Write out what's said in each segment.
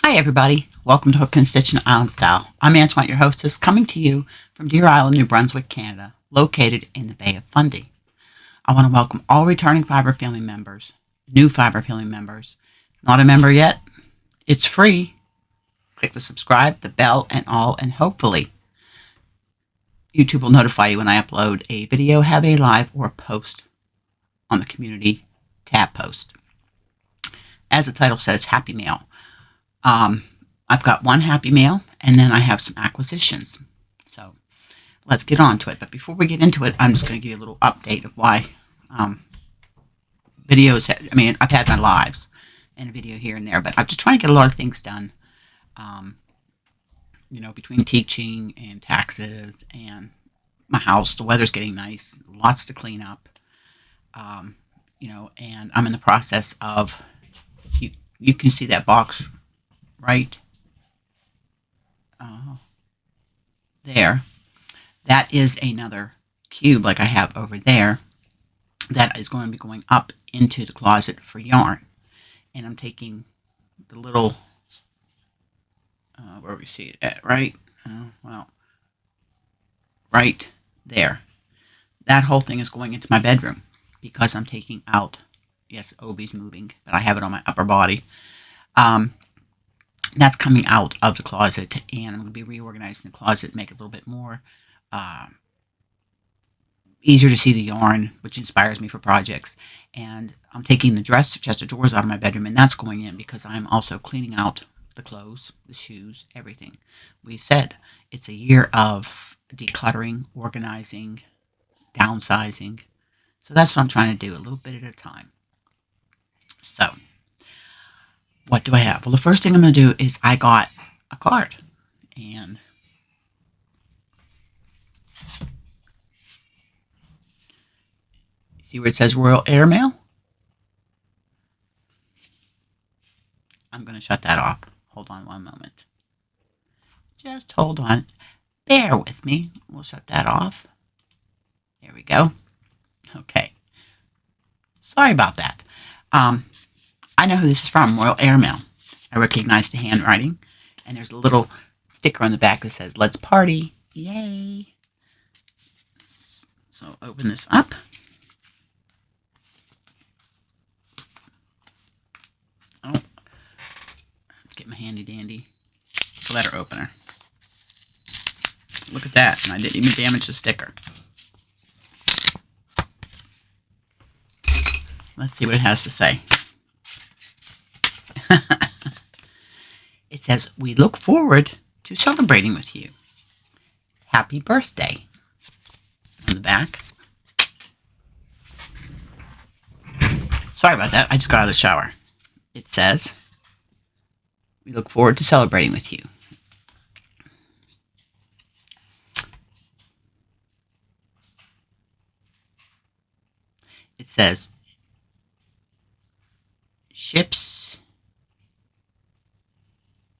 Hi everybody, welcome to Hook and Stitch in Island Style. I'm Antoinette, your hostess, coming to you from Deer Island, New Brunswick, Canada, located in the Bay of Fundy. I want to welcome all returning Fiber family members, new Fiber family members. Not a member yet? It's free. Click the subscribe, the bell, and all, and hopefully YouTube will notify you when I upload a video, have a live, or post on the community tab post. As the title says, Happy Mail. I've got one happy mail, and then I have some acquisitions. So let's get on to it. But before we get into it, I'm just going to give you a little update of why videos. I've had my lives and a video here and there, but I'm just trying to get a lot of things done. Between teaching and taxes and my house, the weather's getting nice, lots to clean up. And I'm in the process of. You can see that box right there. That is another cube like I have over there that is going to be going up into the closet for yarn. And I'm taking the little, where we see it at, right? Right there. That whole thing is going into my bedroom because I'm taking out, yes, Obi's moving, but I have it on my upper body. That's coming out of the closet, and I'm going to be reorganizing the closet, make it a little bit more easier to see the yarn, which inspires me for projects. And I'm taking the chest of drawers out of my bedroom, and that's going in because I'm also cleaning out the clothes, the shoes, everything. We said it's a year of decluttering, organizing, downsizing. So that's what I'm trying to do, a little bit at a time. So what do I have? Well, the first thing I'm going to do is I got a card. And see where it says Royal Airmail? I'm going to shut that off. Hold on one moment. Just hold on. Bear with me. We'll shut that off. There we go. Okay. Sorry about that. I know who this is from, Royal Airmail. I recognize the handwriting. And there's a little sticker on the back that says, "Let's party." Yay. So open this up. Oh, get my handy dandy letter opener. Look at that. And I didn't even damage the sticker. Let's see what it has to say. It says, "We look forward to celebrating with you. Happy birthday." On the back. Sorry about that. I just got out of the shower. It says, "We look forward to celebrating with you." It says, "Ships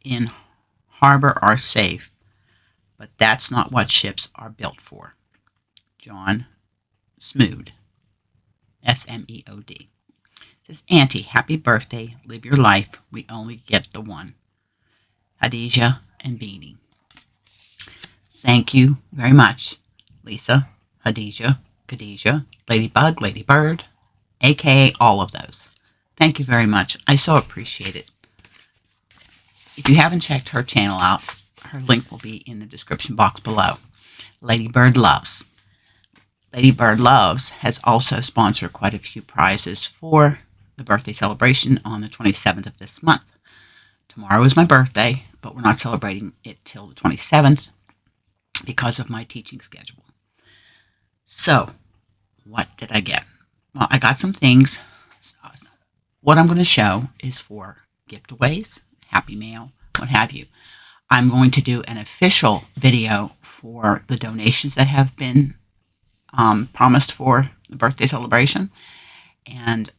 in harbor are safe, but that's not what ships are built for. John Smood." S-M-E-O-D. It says, "Auntie, happy birthday. Live your life. We only get the one. Hadija and Beanie." Thank you very much, Lisa, Hadija, Khadija, Ladybug, Ladybird, aka all of those. Thank you very much. I so appreciate it. If you haven't checked her channel out, her link will be in the description box below. Ladybird Loves. Ladybird Loves has also sponsored quite a few prizes for the birthday celebration on the 27th of this month. Tomorrow is my birthday, but we're not celebrating it till the 27th because of my teaching schedule. So, what did I get? Well, I got some things. What I'm going to show is for giveaways, happy mail, what have you. I'm going to do an official video for the donations that have been promised for the birthday celebration, and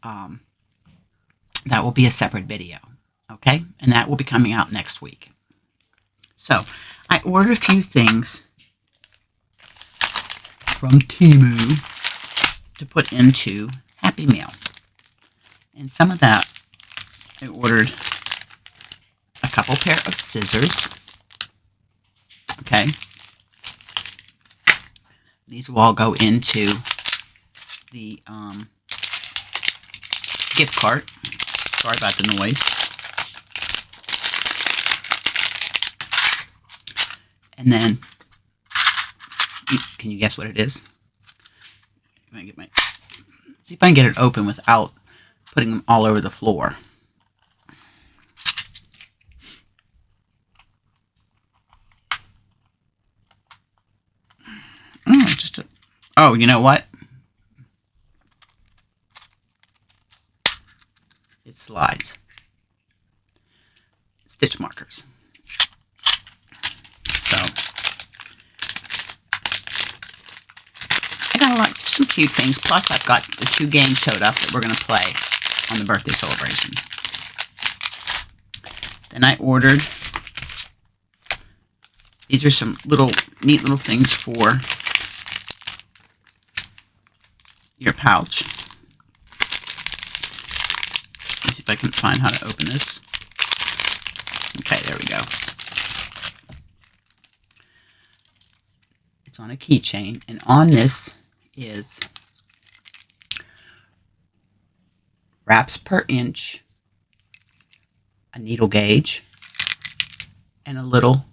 that will be a separate video, okay? And that will be coming out next week. So I ordered a few things from Temu to put into Happy Mail, and some of that I ordered a couple pair of scissors. Okay. These will all go into the gift cart. Sorry about the noise. And then, can you guess what it is? See if I can get it open without putting them all over the floor. Oh, you know what? It slides. Stitch markers. So, I got just some cute things. Plus, I've got the 2 games showed up that we're going to play on the birthday celebration. Then I ordered, these are some neat little things for your pouch. Let's see if I can find how to open this. Okay, there we go. It's on a keychain, and on this is wraps per inch, a needle gauge, and a little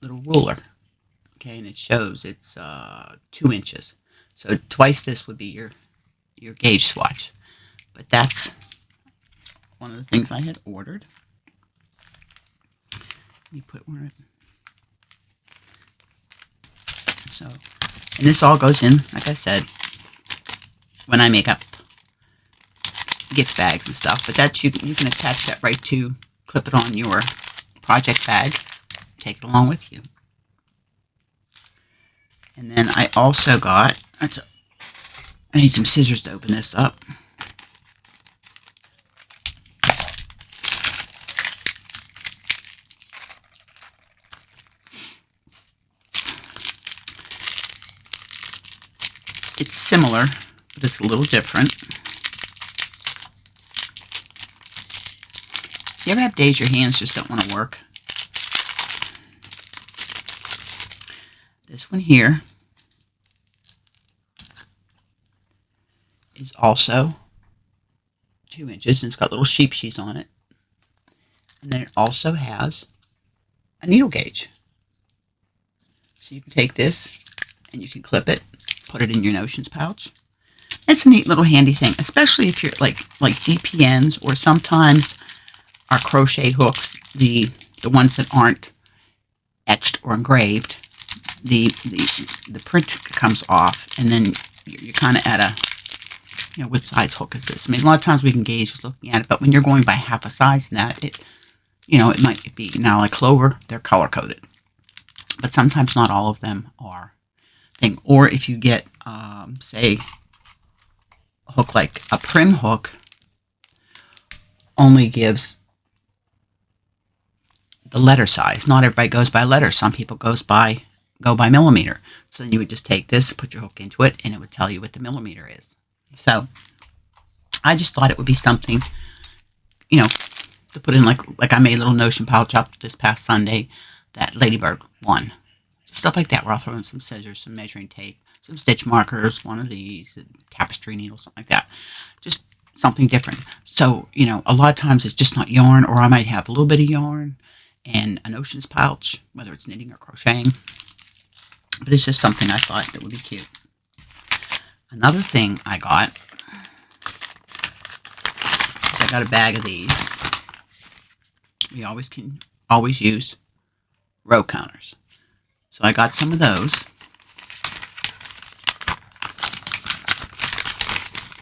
ruler. Okay, and it shows it's 2 inches. So twice this would be your gauge swatch. But that's one of the things I had ordered. Let me put where it. So, and this all goes in, like I said, when I make up gift bags and stuff. But that's you can attach that right to, clip it on your project bag, take it along with you. And then I also got, I need some scissors to open this up. It's similar, but it's a little different. You ever have days your hands just don't want to work? This one here is also 2 inches, and it's got little sheepsheets on it. And then it also has a needle gauge. So you can take this and you can clip it, put it in your notions pouch. It's a neat little handy thing, especially if you're like DPNs, or sometimes our crochet hooks, the ones that aren't etched or engraved, the print comes off, and then you're kind of at a, what size hook is this? I mean, a lot of times we can gauge just looking at it, but when you're going by half a size net, it might be, now like Clover, they're color coded, but sometimes not all of them are thing. Or if you get, say, a hook like a prim hook, only gives the letter size. Not everybody goes by letter. Some people go by millimeter. So then you would just take this, put your hook into it, and it would tell you what the millimeter is. So I just thought it would be something, to put in, like I made a little notion pouch up this past Sunday, that Ladybird one. Stuff like that, where I'll throw in some scissors, some measuring tape, some stitch markers, one of these, a tapestry needle, something like that. Just something different. So, a lot of times it's just not yarn, or I might have a little bit of yarn and a notions pouch, whether it's knitting or crocheting. But it's just something I thought that would be cute. Another thing I got is I got a bag of these. We can always use row counters. So I got some of those.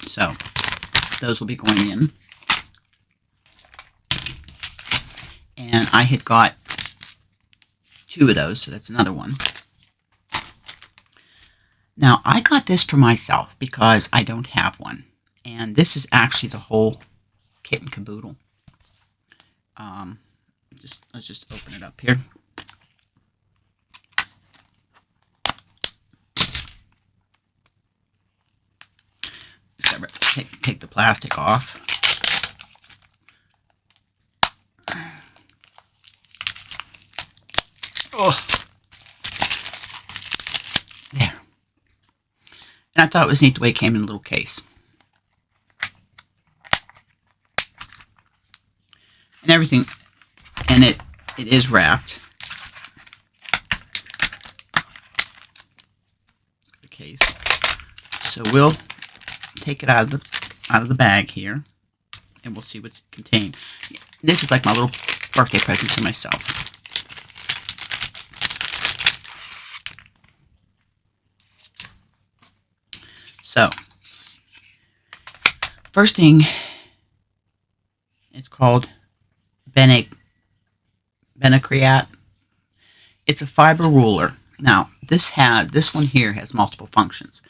So those will be going in. And I had got 2 of those, so that's another one. Now, I got this for myself because I don't have one. And this is actually the whole kit and caboodle. Let's just open it up here. Take the plastic off. Oh, there. And I thought it was neat the way it came in a little case. And everything, and it is wrapped. The case. So we'll take it out of the bag here, and we'll see what's contained. This is like my little birthday present to myself. So, first thing, it's called Benacreate. It's a fiber ruler. Now, this one here has multiple functions,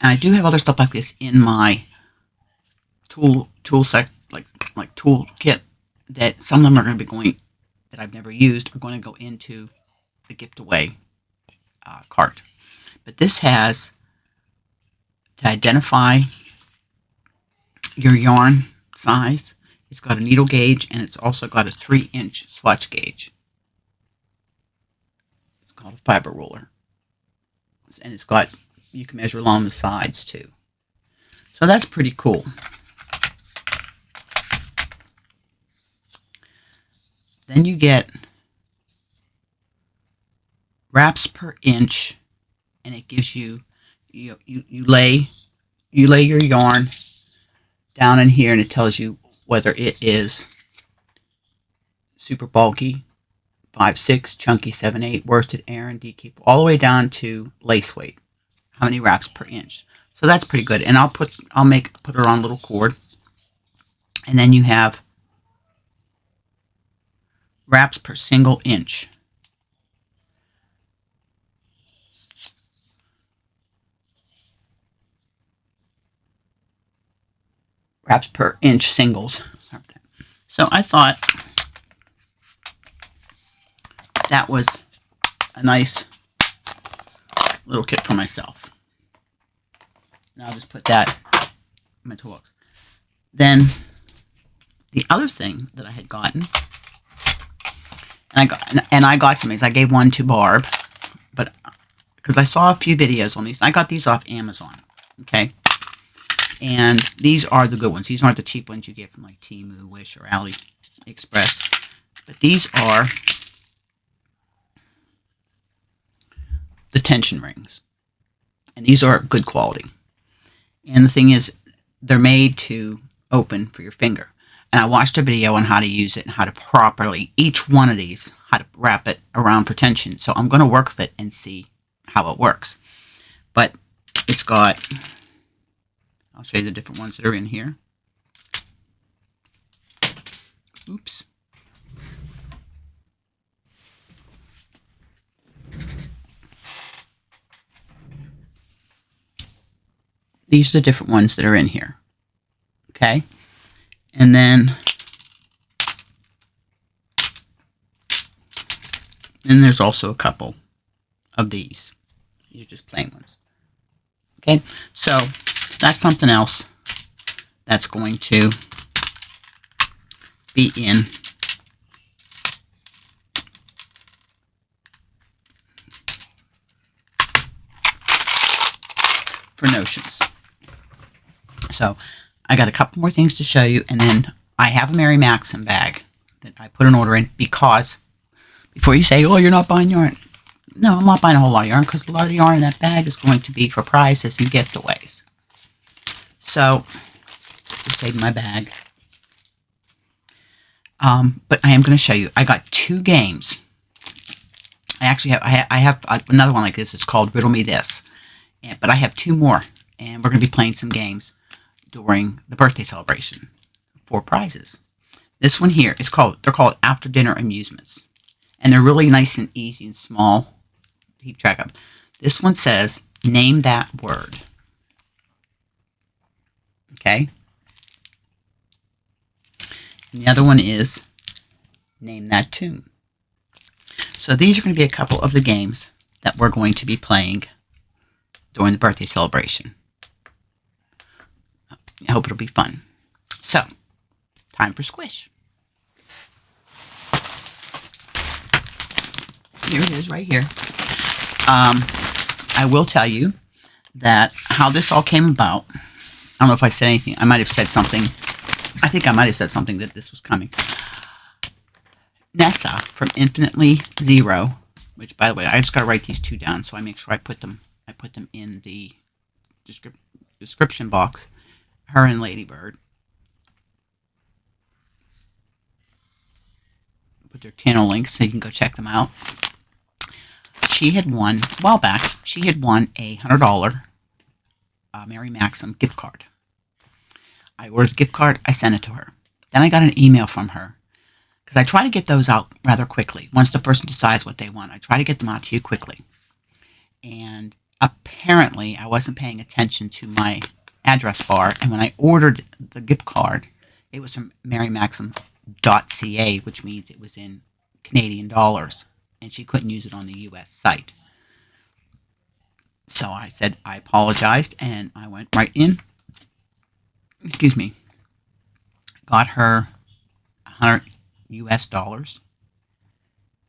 and I do have other stuff like this in my tool set, like tool kit. That some of them are going to be going that I've never used are going to go into the gift away cart. But this has to identify your yarn size. It's got a needle gauge, and it's also got a 3-inch swatch gauge. It's called a fiber ruler. And it's got, you can measure along the sides too. So that's pretty cool. Then you get wraps per inch, and it gives you, you lay your yarn down in here, and it tells you whether it is super bulky, 5/6, chunky, 7/8, worsted, Aran, DK, all the way down to lace weight. How many wraps per inch? So that's pretty good. And I'll put it on a little cord, and then you have wraps per single inch. Wraps per inch singles. So I thought that was a nice little kit for myself. Now I'll just put that in my toolbox. Then the other thing that I had gotten, and I got some of these. I gave one to Barb, but because I saw a few videos on these, I got these off Amazon. Okay, and these are the good ones. These aren't the cheap ones you get from like Temu, Wish, or AliExpress. But these are the tension rings, and these are good quality. And the thing is, they're made to open for your finger. And I watched a video on how to use it and how to properly, each one of these, how to wrap it around for tension. So I'm going to work with it and see how it works. But it's got, I'll show you the different ones that are in here. Oops. These are the different ones that are in here. Okay. And then there's also a couple of these. These are just plain ones. Okay, so that's something else that's going to be in for notions. So I got a couple more things to show you, and then I have a Mary Maxim bag that I put an order in because before you say, oh, you're not buying yarn. No, I'm not buying a whole lot of yarn because a lot of the yarn in that bag is going to be for prizes and giveaways. So, just save my bag. But I am going to show you. I got 2 games. I actually have, I have another one like this. It's called Riddle Me This. But I have 2 more, and we're going to be playing some games during the birthday celebration for prizes. This one here is they're called After Dinner Amusements. And they're really nice and easy and small to keep track of. This one says, name that word. Okay? And the other one is, name that tune. So these are going to be a couple of the games that we're going to be playing during the birthday celebration. I hope it'll be fun. So, time for squish. Here it is right here. I will tell you that how this all came about. I don't know if I said anything. I might have said something. I think I might have said something that this was coming. Nessa from Infinitely Zero, which, by the way, I just got to write these two down, so I make sure I put them in the description box. Her and Ladybird. Put their channel links so you can go check them out. She had won, a while back, she had won a $100 Mary Maxim gift card. I ordered a gift card, I sent it to her. Then I got an email from her, because I try to get those out rather quickly. Once the person decides what they want, I try to get them out to you quickly. And apparently, I wasn't paying attention to my address bar, and when I ordered the gift card, it was from marymaxim.ca, which means it was in Canadian dollars, and she couldn't use it on the U.S. site. So I said I apologized, and I went right in. Excuse me. Got her $100 US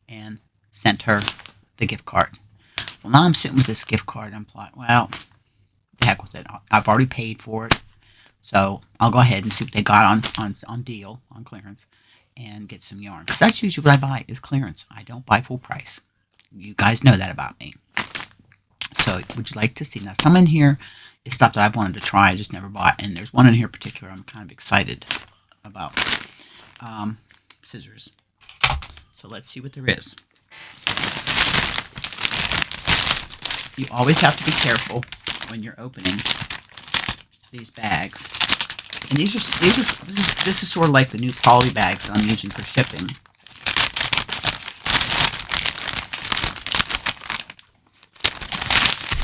and sent her the gift card. Well, now I'm sitting with this gift card. I'm like, well, the heck with it. I've already paid for it, so I'll go ahead and see what they got on deal, on clearance, and get some yarn. Because that's usually what I buy is clearance. I don't buy full price. You guys know that about me. So would you like to see? Now, some in here is stuff that I've wanted to try. I just never bought. And there's one in here in particular I'm kind of excited about. Scissors. So let's see what there is. You always have to be careful when you're opening these bags. And this is sort of like the new poly bags that I'm using for shipping.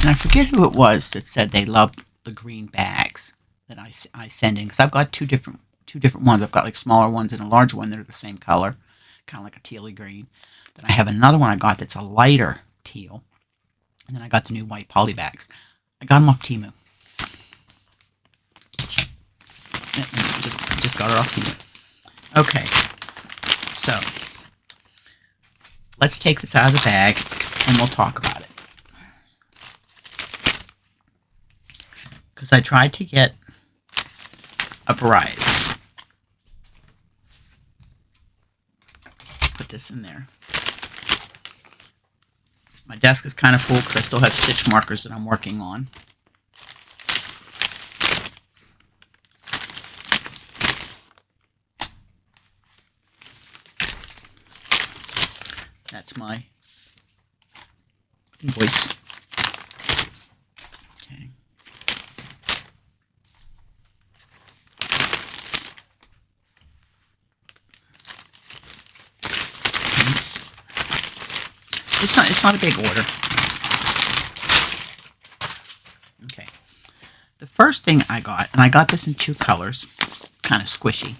And I forget who it was that said they loved the green bags that I send in, because I've got two different ones. I've got like smaller ones and a larger one that are the same color, kind of like a tealy green. Then I have another one I got that's a lighter teal, and then I got the new white poly bags. I got them off Temu. Just got it off Temu. Okay, so let's take this out of the bag and we'll talk about it. Because I tried to get a variety. Put this in there. My desk is kind of full because I still have stitch markers that I'm working on. That's my invoice. Okay. It's not a big order. Okay. The first thing I got, and I got this in two colors, kind of squishy,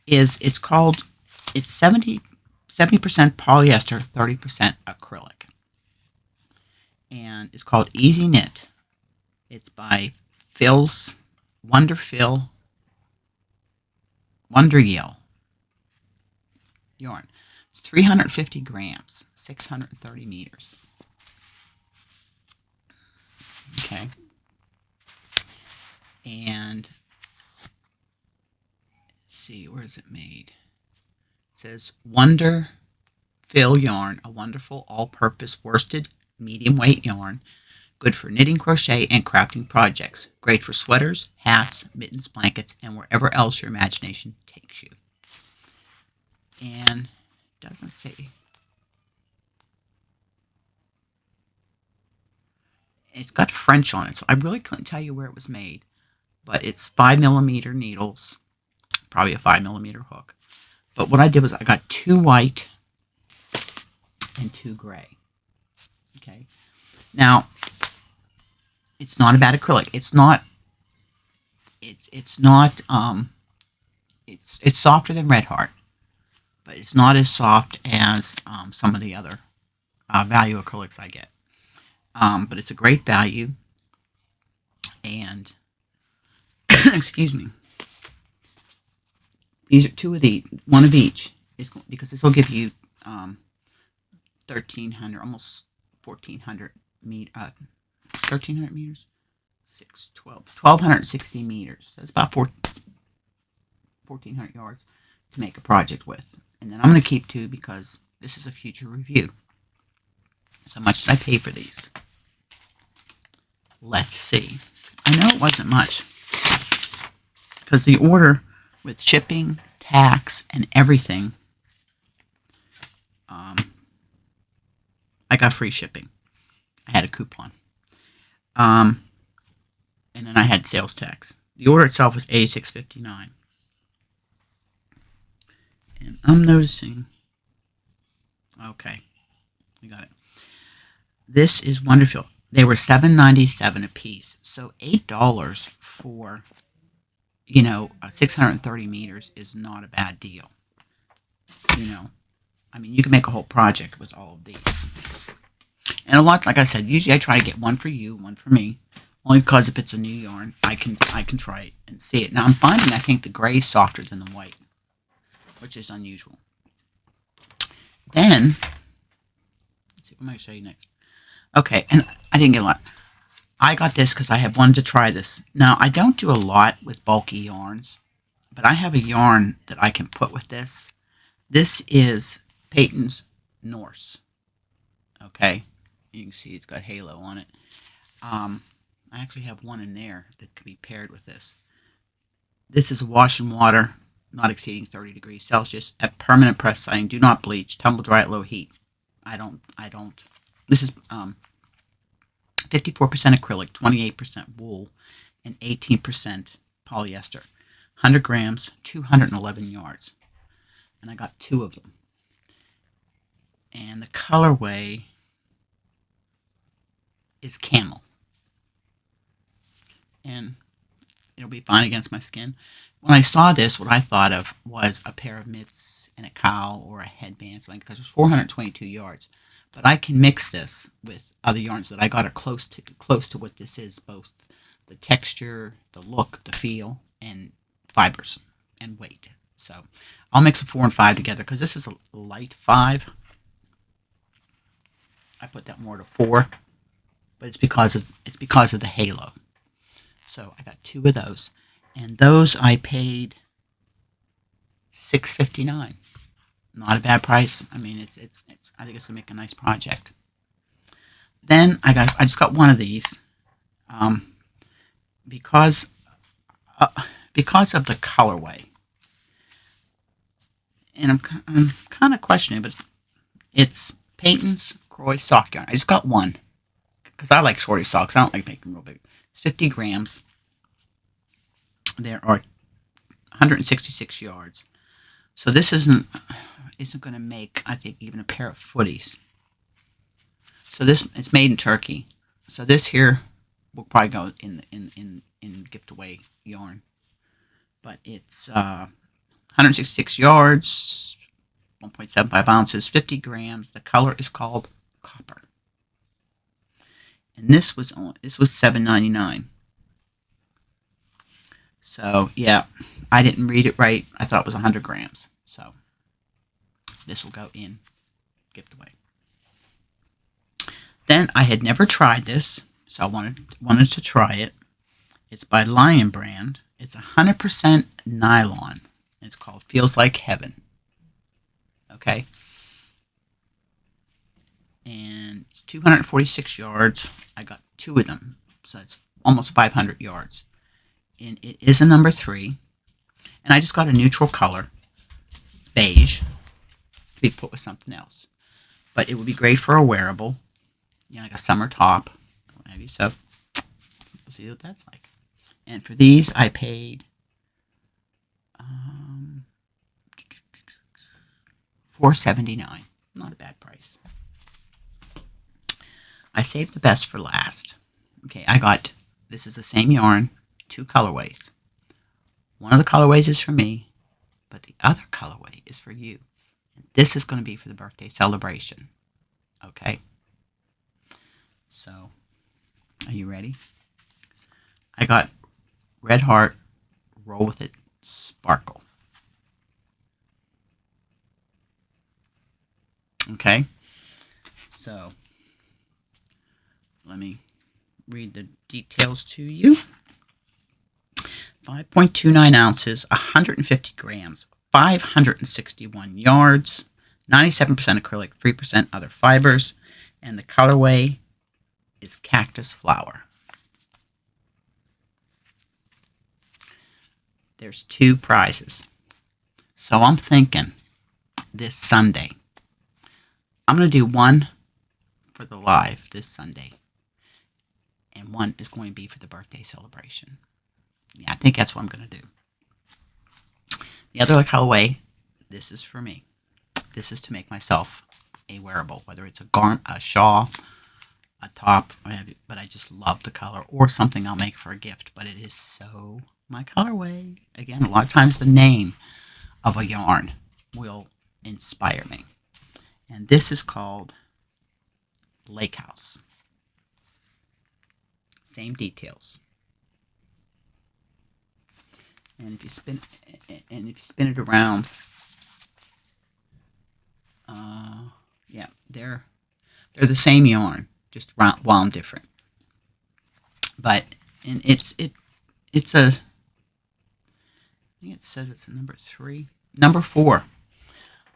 is it's 70% polyester, 30% acrylic. And it's called Easy Knit. It's by Wonder Yell yarn. 350 grams, 630 meters. Okay. And let's see, where is it made? It says Wonder Fill yarn, a wonderful all-purpose worsted medium weight yarn, good for knitting, crochet, and crafting projects. Great for sweaters, hats, mittens, blankets, and wherever else your imagination takes you. And doesn't say. It's got French on it, so I really couldn't tell you where it was made. But it's 5mm needles, probably a 5mm hook. But what I did was I got 2 white and 2 gray. Okay. Now, it's not a bad acrylic. It's softer than Red Heart, but it's not as soft as some of the other value acrylics I get. But it's a great value, and excuse me. These are one of each, because this will give you 1,300, almost 1,400 meter, 1,300 meters, 6, 12, 1,260 meters. That's about 1,400 yards to make a project with. And then I'm going to keep 2 because this is a future review. So much did I pay for these? Let's see. I know it wasn't much because the order with shipping, tax, and everything, I got free shipping. I had a coupon. And then I had sales tax. The order itself was $86.59. And I'm noticing, okay, we got it. This is wonderful. They were $7.97 a piece. So $8 for, 630 meters is not a bad deal. I mean, you can make a whole project with all of these. And a lot, like I said, usually I try to get one for you, one for me. Only because if it's a new yarn, I can try it and see it. Now I'm finding I think the gray is softer than the white, which is unusual. Then, let's see, what am I going to show you next? Okay, and I didn't get a lot. I got this because I have wanted to try this. Now, I don't do a lot with bulky yarns, but I have a yarn that I can put with this. This is Peyton's Norse. Okay, you can see it's got halo on it. I actually have one in there that can be paired with this. This is wash and water, not exceeding 30 degrees Celsius, at permanent press setting. Do not bleach. Tumble dry at low heat. I don't. This is 54% acrylic, 28% wool, and 18% polyester. 100 grams, 211 yards. And I got 2 of them. And the colorway is camel. And it'll be fine against my skin. When I saw this, what I thought of was a pair of mitts and a cowl or a headband, something, because it's 422 yards. But I can mix this with other yarns that I got are close to what this is, both the texture, the look, the feel, and fibers and weight. So I'll mix a 4 and 5 together because this is a light 5. I put that more to 4, but it's because of the halo. So I got 2 of those, and those I paid $6.59. Not a bad price. I mean, it's I think it's gonna make a nice project. Then I just got one of these, because of the colorway, and I'm kind of questioning, but it's Peyton's Croy sock yarn. I just got one because I like shorty socks. I don't like making them real big. It's 50 grams. There are 166 yards. So this isn't going to make, I think, even a pair of footies. So it's made in Turkey. So this here will probably go in gift away yarn. But it's 166 yards, 1.75 ounces, 50 grams. The color is called copper. And this was $7.99. So yeah, I didn't read it right. I thought it was 100 grams. So this will go in gift away. Then I had never tried this, so I wanted to try it. It's by Lion Brand. It's 100% nylon. It's called Feels Like Heaven. Okay. And it's 246 yards. I got 2 of them, so it's almost 500 yards. And it is a number 3. And I just got a neutral color, beige, to be put with something else. But it would be great for a wearable, like a summer top, what have you. So we'll see what that's like. And for these, I paid $4.79. Not a bad price. I saved the best for last. Okay, this is the same yarn, 2 colorways. One of the colorways is for me, but the other colorway is for you. And this is going to be for the birthday celebration. Okay? So, are you ready? I got Red Heart, Roll With It, Sparkle. Okay? So let me read the details to you. 5.29 ounces, 150 grams, 561 yards, 97% acrylic, 3% other fibers, and the colorway is cactus flower. There's 2 prizes. So I'm thinking this Sunday, I'm going to do one for the live this Sunday, and one is going to be for the birthday celebration. Yeah, I think that's what I'm going to do. The other colorway, this is for me. This is to make myself a wearable, whether it's a shawl, a top, whatever, but I just love the color, or something I'll make for a gift, but it is so my colorway. Again, a lot of times the name of a yarn will inspire me. And this is called Lake House. Same details. And if you spin it around, yeah, they're the same yarn, just wound different. But and it's a, I think it says it's a number 3, number 4.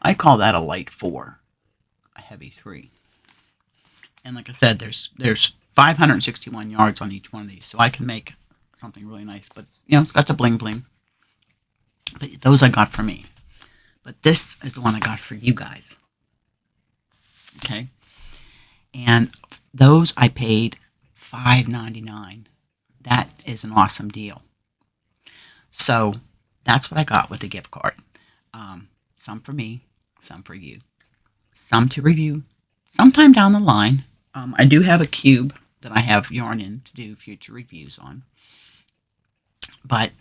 I call that a light 4, a heavy 3. And like I said, there's 561 yards on each one of these, so I can make something really nice. But it's got the bling bling. But those I got for me. But this is the one I got for you guys. Okay, and those I paid $5.99. That is an awesome deal. So that's what I got with the gift card. Some for me, some for you, some to review sometime down the line. I do have a cube that I have yarn in to do future reviews on. But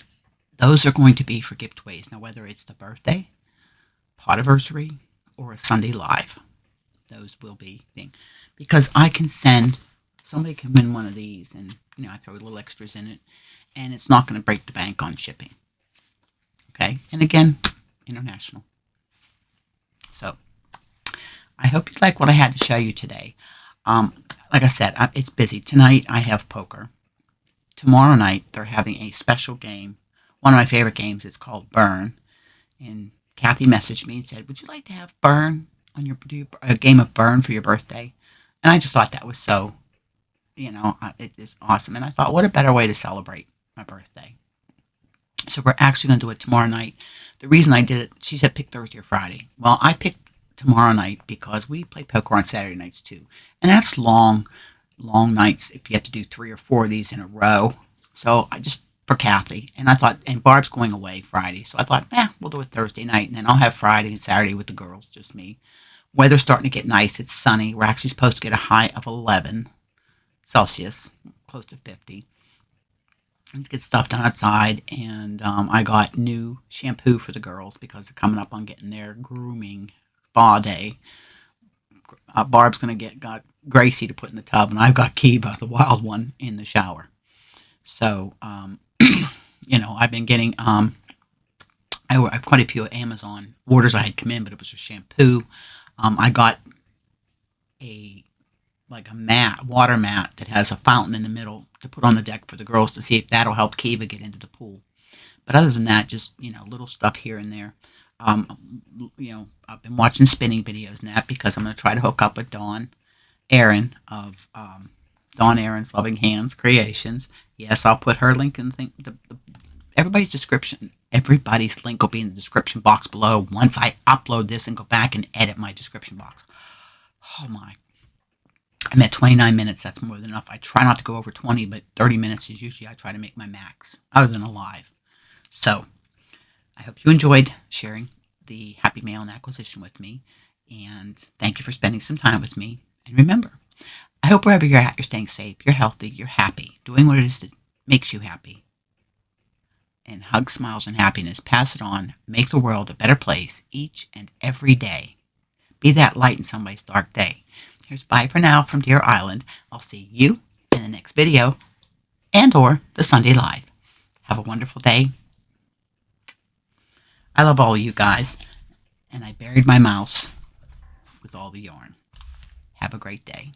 those are going to be for giveaways. Now, whether it's the birthday, potiversary, or a Sunday live, those will be things. Because I can send, somebody can win one of these, and I throw little extras in it, and it's not going to break the bank on shipping. Okay, and again, international. So I hope you like what I had to show you today. Like I said, it's busy. Tonight I have poker. Tomorrow night they're having a special game. One of my favorite games. It's called Burn. And Kathy messaged me and said, "Would you like to have Burn on a game of Burn for your birthday?" And I just thought that was so, it is awesome. And I thought, what a better way to celebrate my birthday. So we're actually going to do it tomorrow night. The reason I did it, she said pick Thursday or Friday. Well, I picked tomorrow night because we play poker on Saturday nights too. And that's long nights if you have to do 3 or 4 of these in a row. So I just, for Kathy, and I thought, and Barb's going away Friday. So I thought, we'll do it Thursday night. And then I'll have Friday and Saturday with the girls, just me. Weather's starting to get nice. It's sunny. We're actually supposed to get a high of 11 Celsius, close to 50. And get stuff done outside, and I got new shampoo for the girls because they're coming up on getting their grooming spa day. Barb's got Gracie to put in the tub, and I've got Kiva, the wild one, in the shower. So, I've been getting I have quite a few Amazon orders I had come in, but it was a shampoo. I got a water mat that has a fountain in the middle to put on the deck for the girls to see if that'll help Kiva get into the pool. But other than that, just, little stuff here and there. I've been watching spinning videos and that because I'm going to try to hook up with Dawn Aaron of Dawn Aaron's Loving Hands Creations. Yes, I'll put her link in the thing. Everybody's link will be in the description box below once I upload this and go back and edit my description box. Oh my. I'm at 29 minutes. That's more than enough. I try not to go over 20, but 30 minutes is usually I try to make my max, other than a live. So I hope you enjoyed sharing the happy mail and acquisition with me. And thank you for spending some time with me. And remember, I hope wherever you're at, you're staying safe, you're healthy, you're happy, doing what it is that makes you happy. And hug, smiles, and happiness. Pass it on. Make the world a better place each and every day. Be that light in somebody's dark day. Here's bye for now from Deer Island. I'll see you in the next video and or the Sunday Live. Have a wonderful day. I love all of you guys. And I buried my mouse with all the yarn. Have a have a great day.